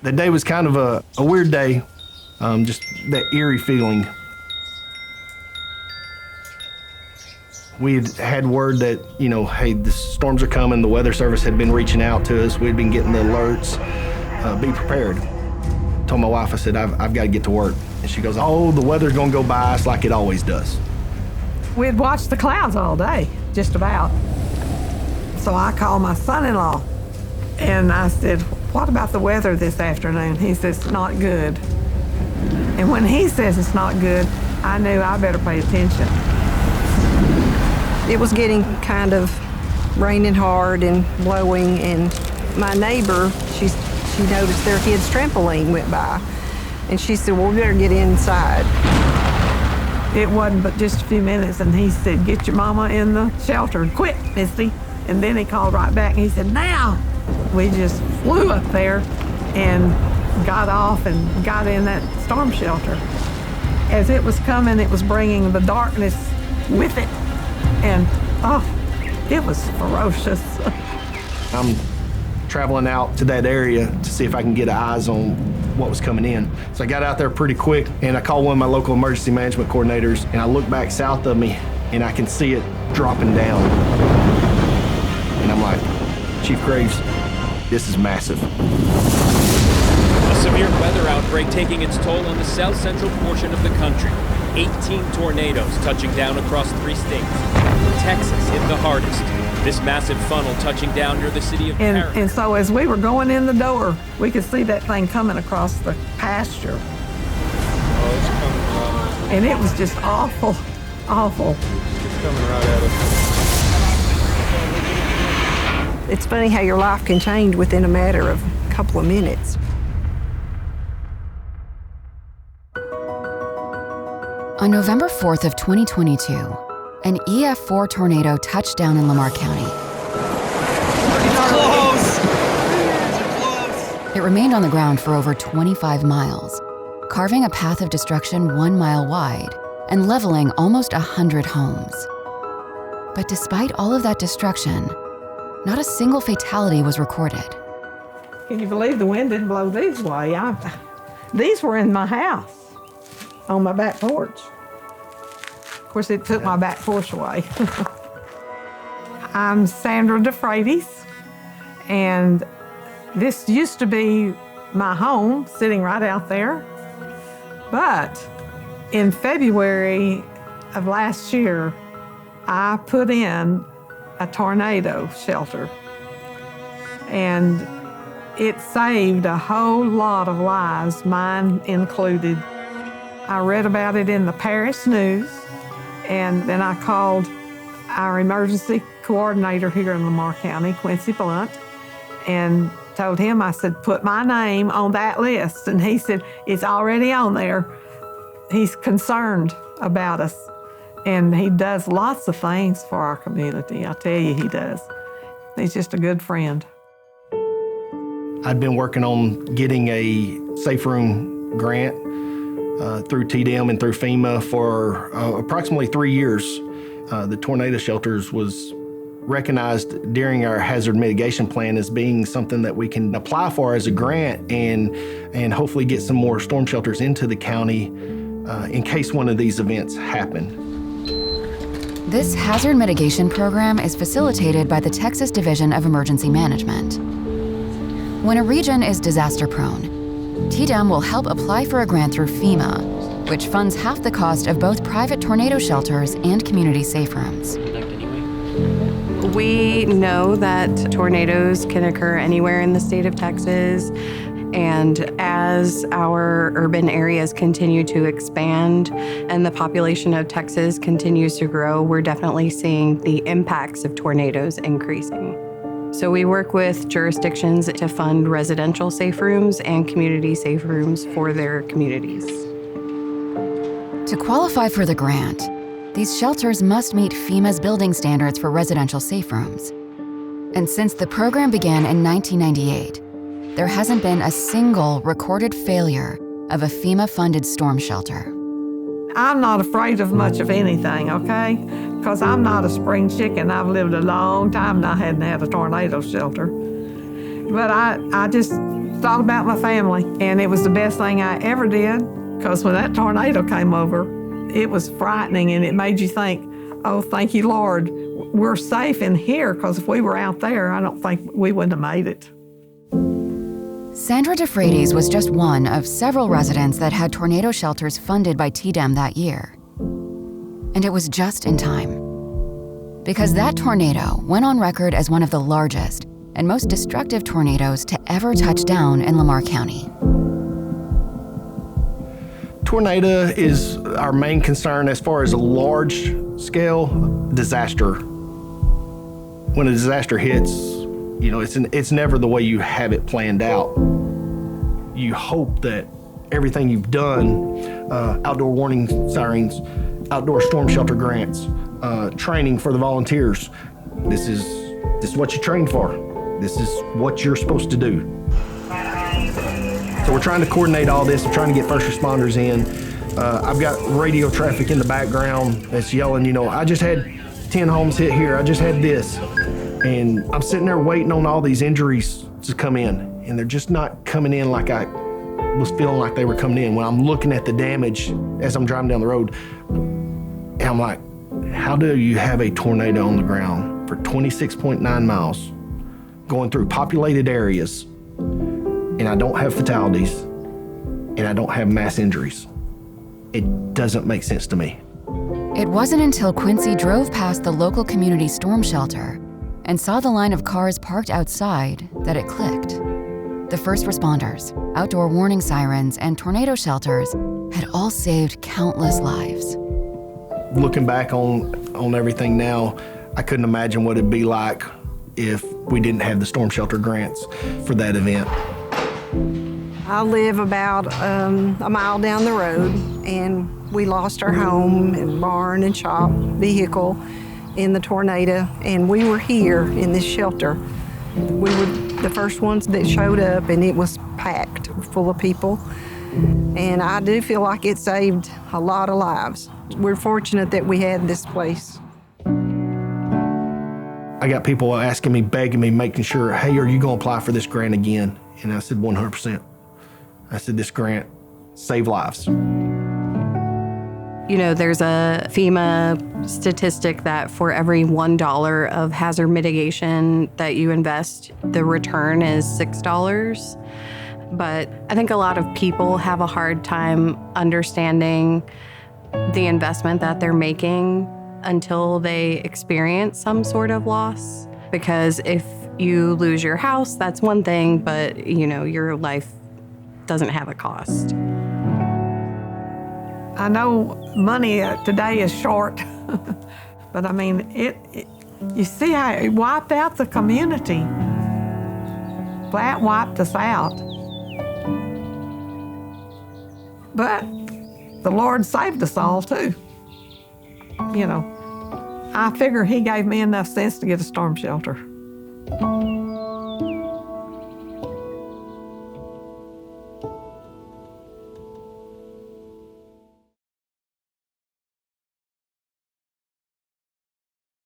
The day was kind of a weird day, just that eerie feeling. We had word that, hey, the storms are coming. The Weather Service had been reaching out to us. We'd been getting the alerts. Be prepared. Told my wife, I said, I've got to get to work. And she goes, oh, the weather's going to go by us like it always does. We'd watched the clouds all day, just about. So I called my son-in-law, and I said, what about the weather this afternoon? He says, it's not good. And when he says it's not good, I knew I better pay attention. It was getting kind of raining hard and blowing, and my neighbor, she noticed their kid's trampoline went by, and she said, well, we better get inside. It wasn't but just a few minutes, and he said, get your mama in the shelter, quick, Misty. And then he called right back, and he said, now. We just flew up there and got off and got in that storm shelter. As it was coming, it was bringing the darkness with it, and it was ferocious. I'm traveling out to that area to see if I can get eyes on what was coming in. So I got out there pretty quick, and I called one of my local emergency management coordinators, and I look back south of me, and I can see it dropping down. And I'm like, Chief Graves, this is massive. A severe weather outbreak taking its toll on the south central portion of the country. 18 tornadoes touching down across 3 states. Texas hit the hardest. This massive funnel touching down near the city of Paris. And so as we were going in the door, we could see that thing coming across the pasture. Oh, it's coming right. And it was just awful, awful. It's coming right at us. It's funny how your life can change within a matter of a couple of minutes. On November 4th of 2022, an EF4 tornado touched down in Lamar County. It's close! It's close! It remained on the ground for over 25 miles, carving a path of destruction 1 mile wide and leveling almost 100 homes. But despite all of that destruction, not a single fatality was recorded. Can you believe the wind didn't blow these way? These were in my house, on my back porch. Of course, it took my back porch away. I'm Sandra DeFreitas, and this used to be my home, sitting right out there. But in February of last year, I put in a tornado shelter, and it saved a whole lot of lives, mine included. I read about it in the Paris News, and then I called our emergency coordinator here in Lamar County, Quincy Blunt, and told him, I said, put my name on that list. And he said, it's already on there. He's concerned about us. And he does lots of things for our community. I tell you, he does. He's just a good friend. I'd been working on getting a safe room grant through TDM and through FEMA for approximately 3 years. The tornado shelters was recognized during our hazard mitigation plan as being something that we can apply for as a grant and hopefully get some more storm shelters into the county in case one of these events happen. This hazard mitigation program is facilitated by the Texas Division of Emergency Management. When a region is disaster-prone, TDM will help apply for a grant through FEMA, which funds half the cost of both private tornado shelters and community safe rooms. We know that tornadoes can occur anywhere in the state of Texas, and as our urban areas continue to expand and the population of Texas continues to grow, we're definitely seeing the impacts of tornadoes increasing. So we work with jurisdictions to fund residential safe rooms and community safe rooms for their communities. To qualify for the grant, these shelters must meet FEMA's building standards for residential safe rooms. And since the program began in 1998, there hasn't been a single recorded failure of a FEMA-funded storm shelter. I'm not afraid of much of anything, okay? Because I'm not a spring chicken. I've lived a long time and I hadn't had a tornado shelter. But I just thought about my family, and it was the best thing I ever did, because when that tornado came over, it was frightening, and it made you think, oh, thank you, Lord. We're safe in here, because if we were out there, I don't think we wouldn't have made it. Sandra DeFreitas was just one of several residents that had tornado shelters funded by TDEM that year. And it was just in time. Because that tornado went on record as one of the largest and most destructive tornadoes to ever touch down in Lamar County. Tornado is our main concern as far as a large-scale disaster. When a disaster hits, you know, it's never the way you have it planned out. You hope that everything you've done, outdoor warning sirens, outdoor storm shelter grants, training for the volunteers, this is what you trained for. This is what you're supposed to do. So we're trying to coordinate all this. We're trying to get first responders in. I've got radio traffic in the background that's yelling, you know, I just had 10 homes hit here. I just had this. And I'm sitting there waiting on all these injuries to come in. And they're just not coming in like I was feeling like they were coming in. When I'm looking at the damage as I'm driving down the road, and I'm like, how do you have a tornado on the ground for 26.9 miles going through populated areas, and I don't have fatalities, and I don't have mass injuries? It doesn't make sense to me. It wasn't until Quincy drove past the local community storm shelter and saw the line of cars parked outside that it clicked. The first responders, outdoor warning sirens, and tornado shelters had all saved countless lives. Looking back on everything now, I couldn't imagine what it'd be like if we didn't have the storm shelter grants for that event. I live about a mile down the road, and we lost our home and barn and shop, vehicle in the tornado, and we were here in this shelter. We were the first ones that showed up, and it was packed full of people. And I do feel like it saved a lot of lives. We're fortunate that we had this place. I got people asking me, begging me, making sure, hey, are you gonna apply for this grant again? And I said, 100%. I said, this grant saved lives. You know, there's a FEMA statistic that for every $1 of hazard mitigation that you invest, the return is $6. But I think a lot of people have a hard time understanding the investment that they're making until they experience some sort of loss. Because if you lose your house, that's one thing, but you know, your life doesn't have a cost. I know money today is short, but I mean, you see how it wiped out the community. Flat wiped us out. But the Lord saved us all too. You know, I figure He gave me enough sense to get a storm shelter.